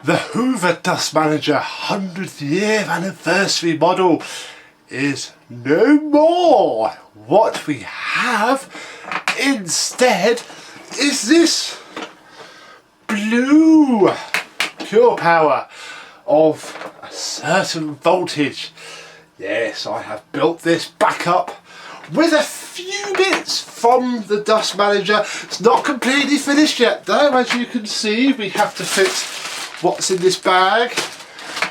The Hoover Dust Manager 100th year anniversary model is no more. What we have instead is this blue Purepower of a certain voltage. Yes, I have built this back up with a few bits from the Dust Manager. It's not completely finished yet though. As you can see, we have to fit what's in this bag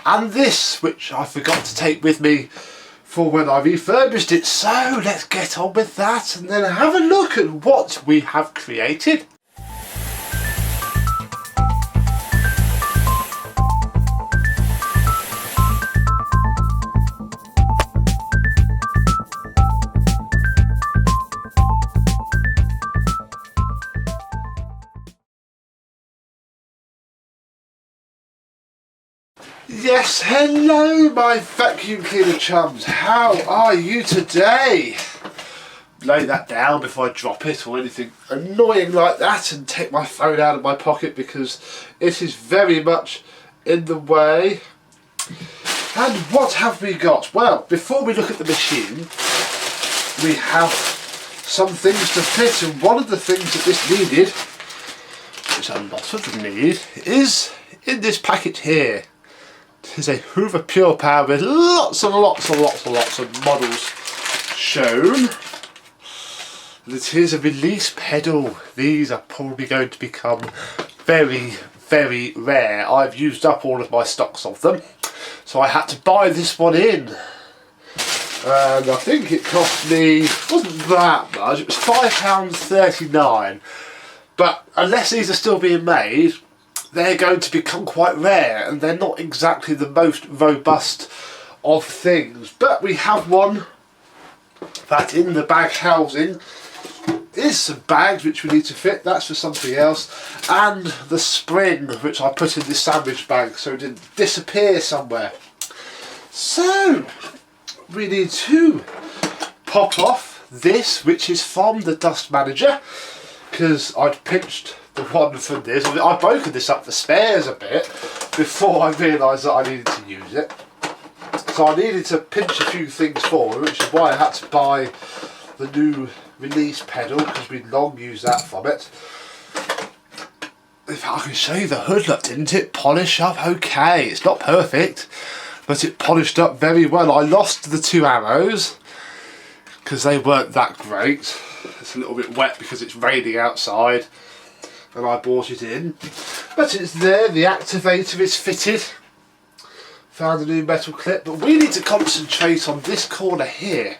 and this, which I forgot to take with me for when I refurbished it. So let's get on with that and then have a look at what we have created. Yes, hello my vacuum cleaner chums, how are you today? Lay that down before I drop it or anything annoying like that, and take my phone out of my pocket because it is very much in the way. And what have we got? Well, before we look at the machine, we have some things to fit, and one of the things that this needed, which a lot of them need, is in this packet here. It is a Hoover Purepower with lots and lots and lots and lots of models shown. And it is a release pedal. These are probably going to become very, very rare. I've used up all of my stocks of them, so I had to buy this one in. And I think it cost me, it wasn't that much, it was £5.39. But unless these are still being made, they're going to become quite rare, and they're not exactly the most robust of things. But we have one that in the bag housing is some bags which we need to fit. That's for something else. And the spring which I put in this sandwich bag so it didn't disappear somewhere. So we need to pop off this, which is from the Dust Manager, because I'd pinched the one from this. I've broken this up for spares a bit before I realised that I needed to use it. So I needed to pinch a few things forward, which is why I had to buy the new release pedal, because we'd long used that from it. If I can show you the hood, look, didn't it polish up okay? It's not perfect, but it polished up very well. I lost the two arrows because they weren't that great. It's a little bit wet because it's raining outside and I brought it in, but it's there. The activator is fitted. Found a new metal clip, but we need to concentrate on this corner here.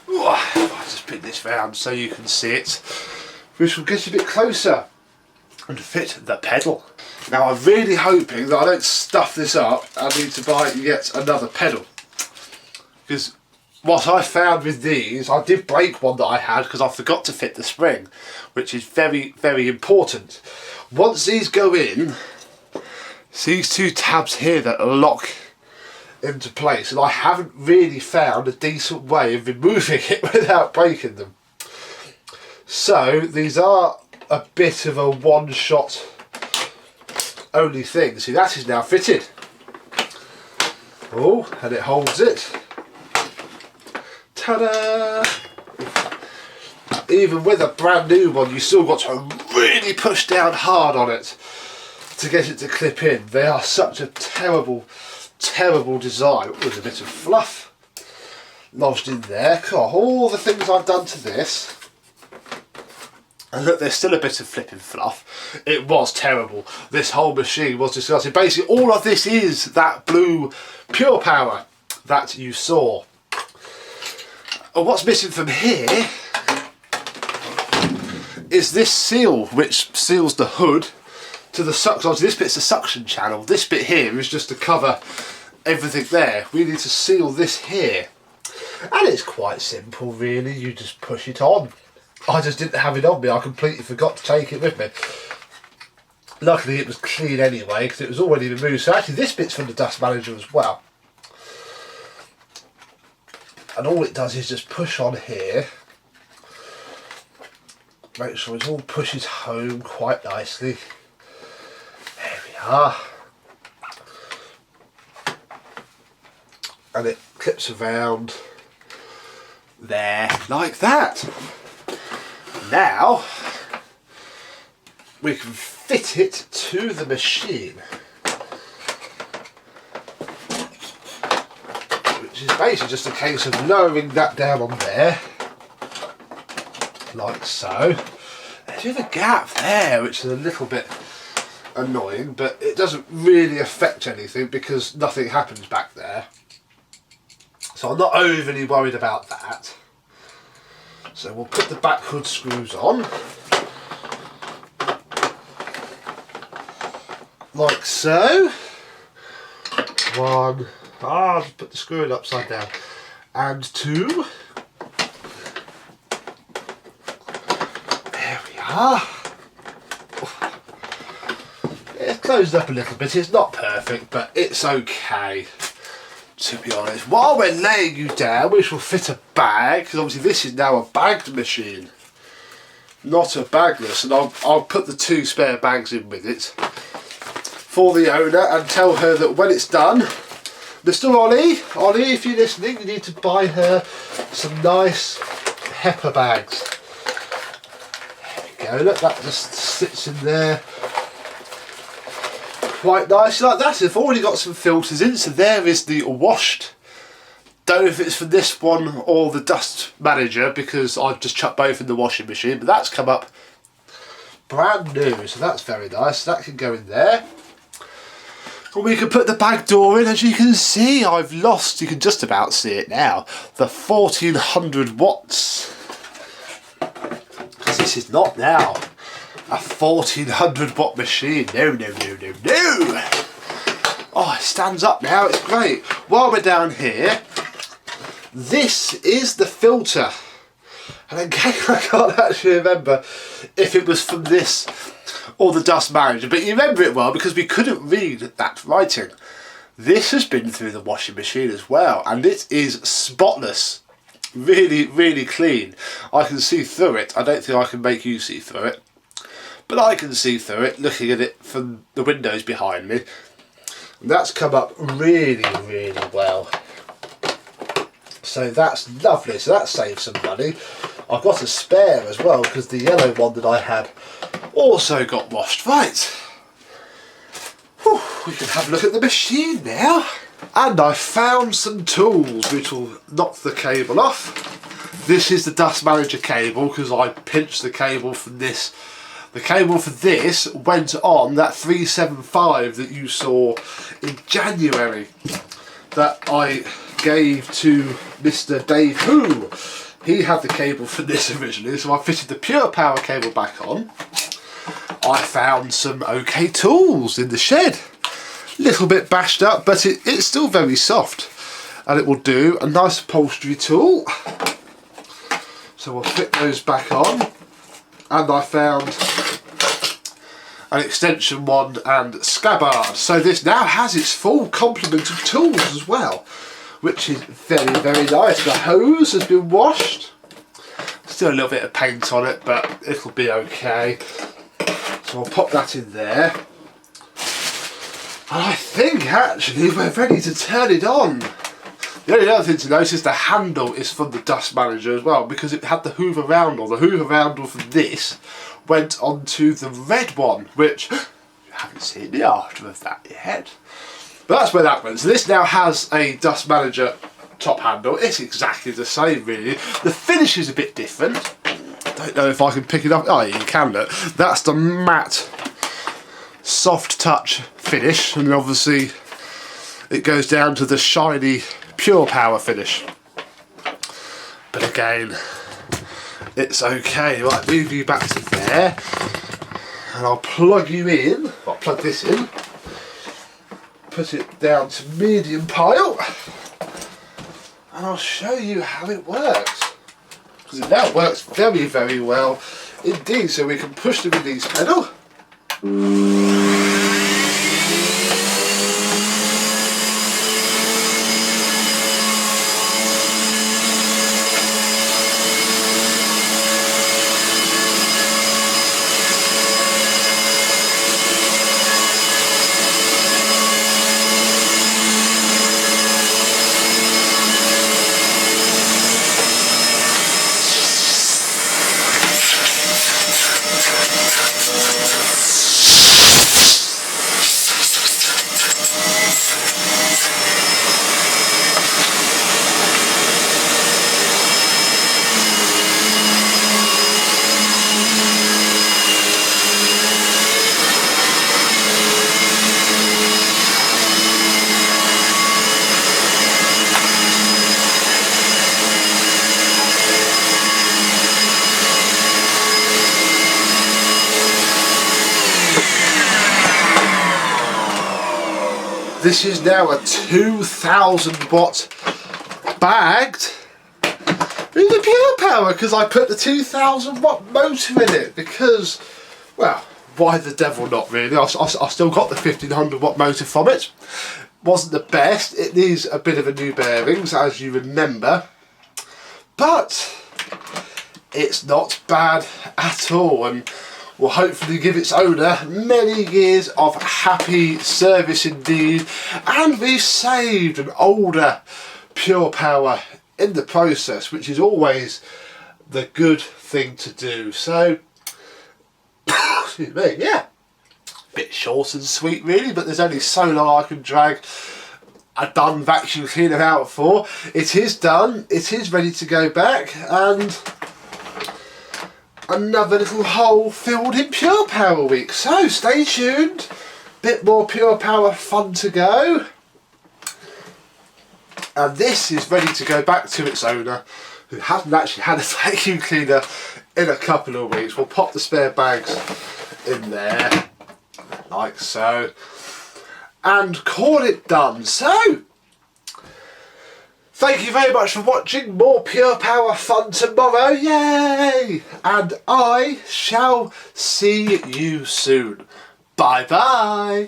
Ooh, if I just pin this round so you can see it, which will get a bit closer and fit the pedal. Now I'm really hoping that I don't stuff this up and need to buy yet another pedal, because what I found with these, I did break one that I had because I forgot to fit the spring, which is very, very important. Once these go in, it's these two tabs here that lock into place, and I haven't really found a decent way of removing it without breaking them. So these are a bit of a one-shot only thing. See, that is now fitted. Oh, and it holds it. Ta-da! Even with a brand new one, you still got to really push down hard on it to get it to clip in. They are such a terrible, terrible design. There's a bit of fluff lodged in there. God, all the things I've done to this. And look, there's still a bit of flipping fluff. It was terrible. This whole machine was disgusting. Basically, all of this is that blue Purepower that you saw. And what's missing from here is this seal, which seals the hood to the suction. This bit's the suction channel. This bit here is just to cover everything there. We need to seal this here, and it's quite simple really. You just push it on. I just didn't have it on me. I completely forgot to take it with me. Luckily it was clean anyway because it was already removed. So actually this bit's from the Dust Manager as well. And all it does is just push on here. Make sure it all pushes home quite nicely. There we are. And it clips around there like that. Now we can fit it to the machine, which is basically just a case of lowering that down on there like so. There's a gap there which is a little bit annoying, but it doesn't really affect anything because nothing happens back there, so I'm not overly worried about that. So we'll put the back hood screws on like so. One, I'll just put the screw in upside down, and two. There we are. It's closed up a little bit, it's not perfect, but it's okay, to be honest. While we're laying you down, we shall fit a bag, because obviously this is now a bagged machine, not a bagless, and I'll put the 2 spare bags in with it for the owner and tell her that when it's done, Mr. Ollie, if you're listening, you need to buy her some nice HEPA bags. There we go, look, that just sits in there quite nicely like that. I've already got some filters in, so there is the washed. Don't know if it's for this one or the dust manager because I've just chucked both in the washing machine, but that's come up brand new, so that's very nice. That can go in there. And we can put the bag door in. As you can see, I've lost, you can just about see it now, the 1400 watts. Because this is not now a 1400 watt machine. No. Oh, it stands up now, it's great. While we're down here, this is the filter. And again, I can't actually remember if it was from this or the dust manager, but you remember it well because we couldn't read that writing. This has been through the washing machine as well, and it is spotless. Really clean. I can see through it. I don't think I can make you see through it, but I can see through it looking at it from the windows behind me. And that's come up really well. So that's lovely. So that saves some money. I've got a spare as well because the yellow one that I had also got washed. Right. Whew, we can have a look at the machine now. And I found some tools which will knock the cable off. This is the dust manager cable because I pinched the cable from this. The cable for this went on that 375 that you saw in January that I gave to Mr. Dave Who. He had the cable for this originally, so I fitted the Purepower cable back on. I found some OK tools in the shed. Little bit bashed up, but it's still very soft, and it will do. A nice upholstery tool. So we'll fit those back on. And I found an extension wand and scabbard. So this now has its full complement of tools as well, which is very nice. The hose has been washed. Still a little bit of paint on it, but it'll be okay. So I'll pop that in there. And I think actually we're ready to turn it on. The only other thing to notice is the handle is from the dust manager as well, because it had the Hoover roundel. The Hoover roundel from this went onto the red one, which you haven't seen the after of that yet. But that's where that went. So this now has a dust manager top handle. It's exactly the same really. The finish is a bit different. I don't know if I can pick it up. Oh, you can look. That's the matte soft touch finish, and obviously it goes down to the shiny Purepower finish. But again, it's okay. Right, move you back to there, and I'll plug you in. I'll plug this in. Put it down to medium pile, and I'll show you how it works. Because it now works very well indeed. So we can push the release pedal. This is now a 2000 watt bagged with the Purepower, because I put the 2000 watt motor in it, because, well, why the devil not really? I still got the 1500 watt motor from it. Wasn't the best, it needs a bit of a new bearings, as you remember, but it's not bad at all, and will hopefully give its owner many years of happy service indeed, and we saved an older Purepower in the process, which is always the good thing to do. So, excuse me, yeah, bit short and sweet really, but there's only so long I can drag a done vacuum cleaner out for. It is done, it is ready to go back, and another little hole filled in Purepower week. So stay tuned, bit more Purepower fun to go. And this is ready to go back to its owner, who hasn't actually had a vacuum cleaner in a couple of weeks. We'll pop the spare bags in there, like so, and call it done. So, thank you very much for watching. More Purepower fun tomorrow, yay! And I shall see you soon. Bye bye.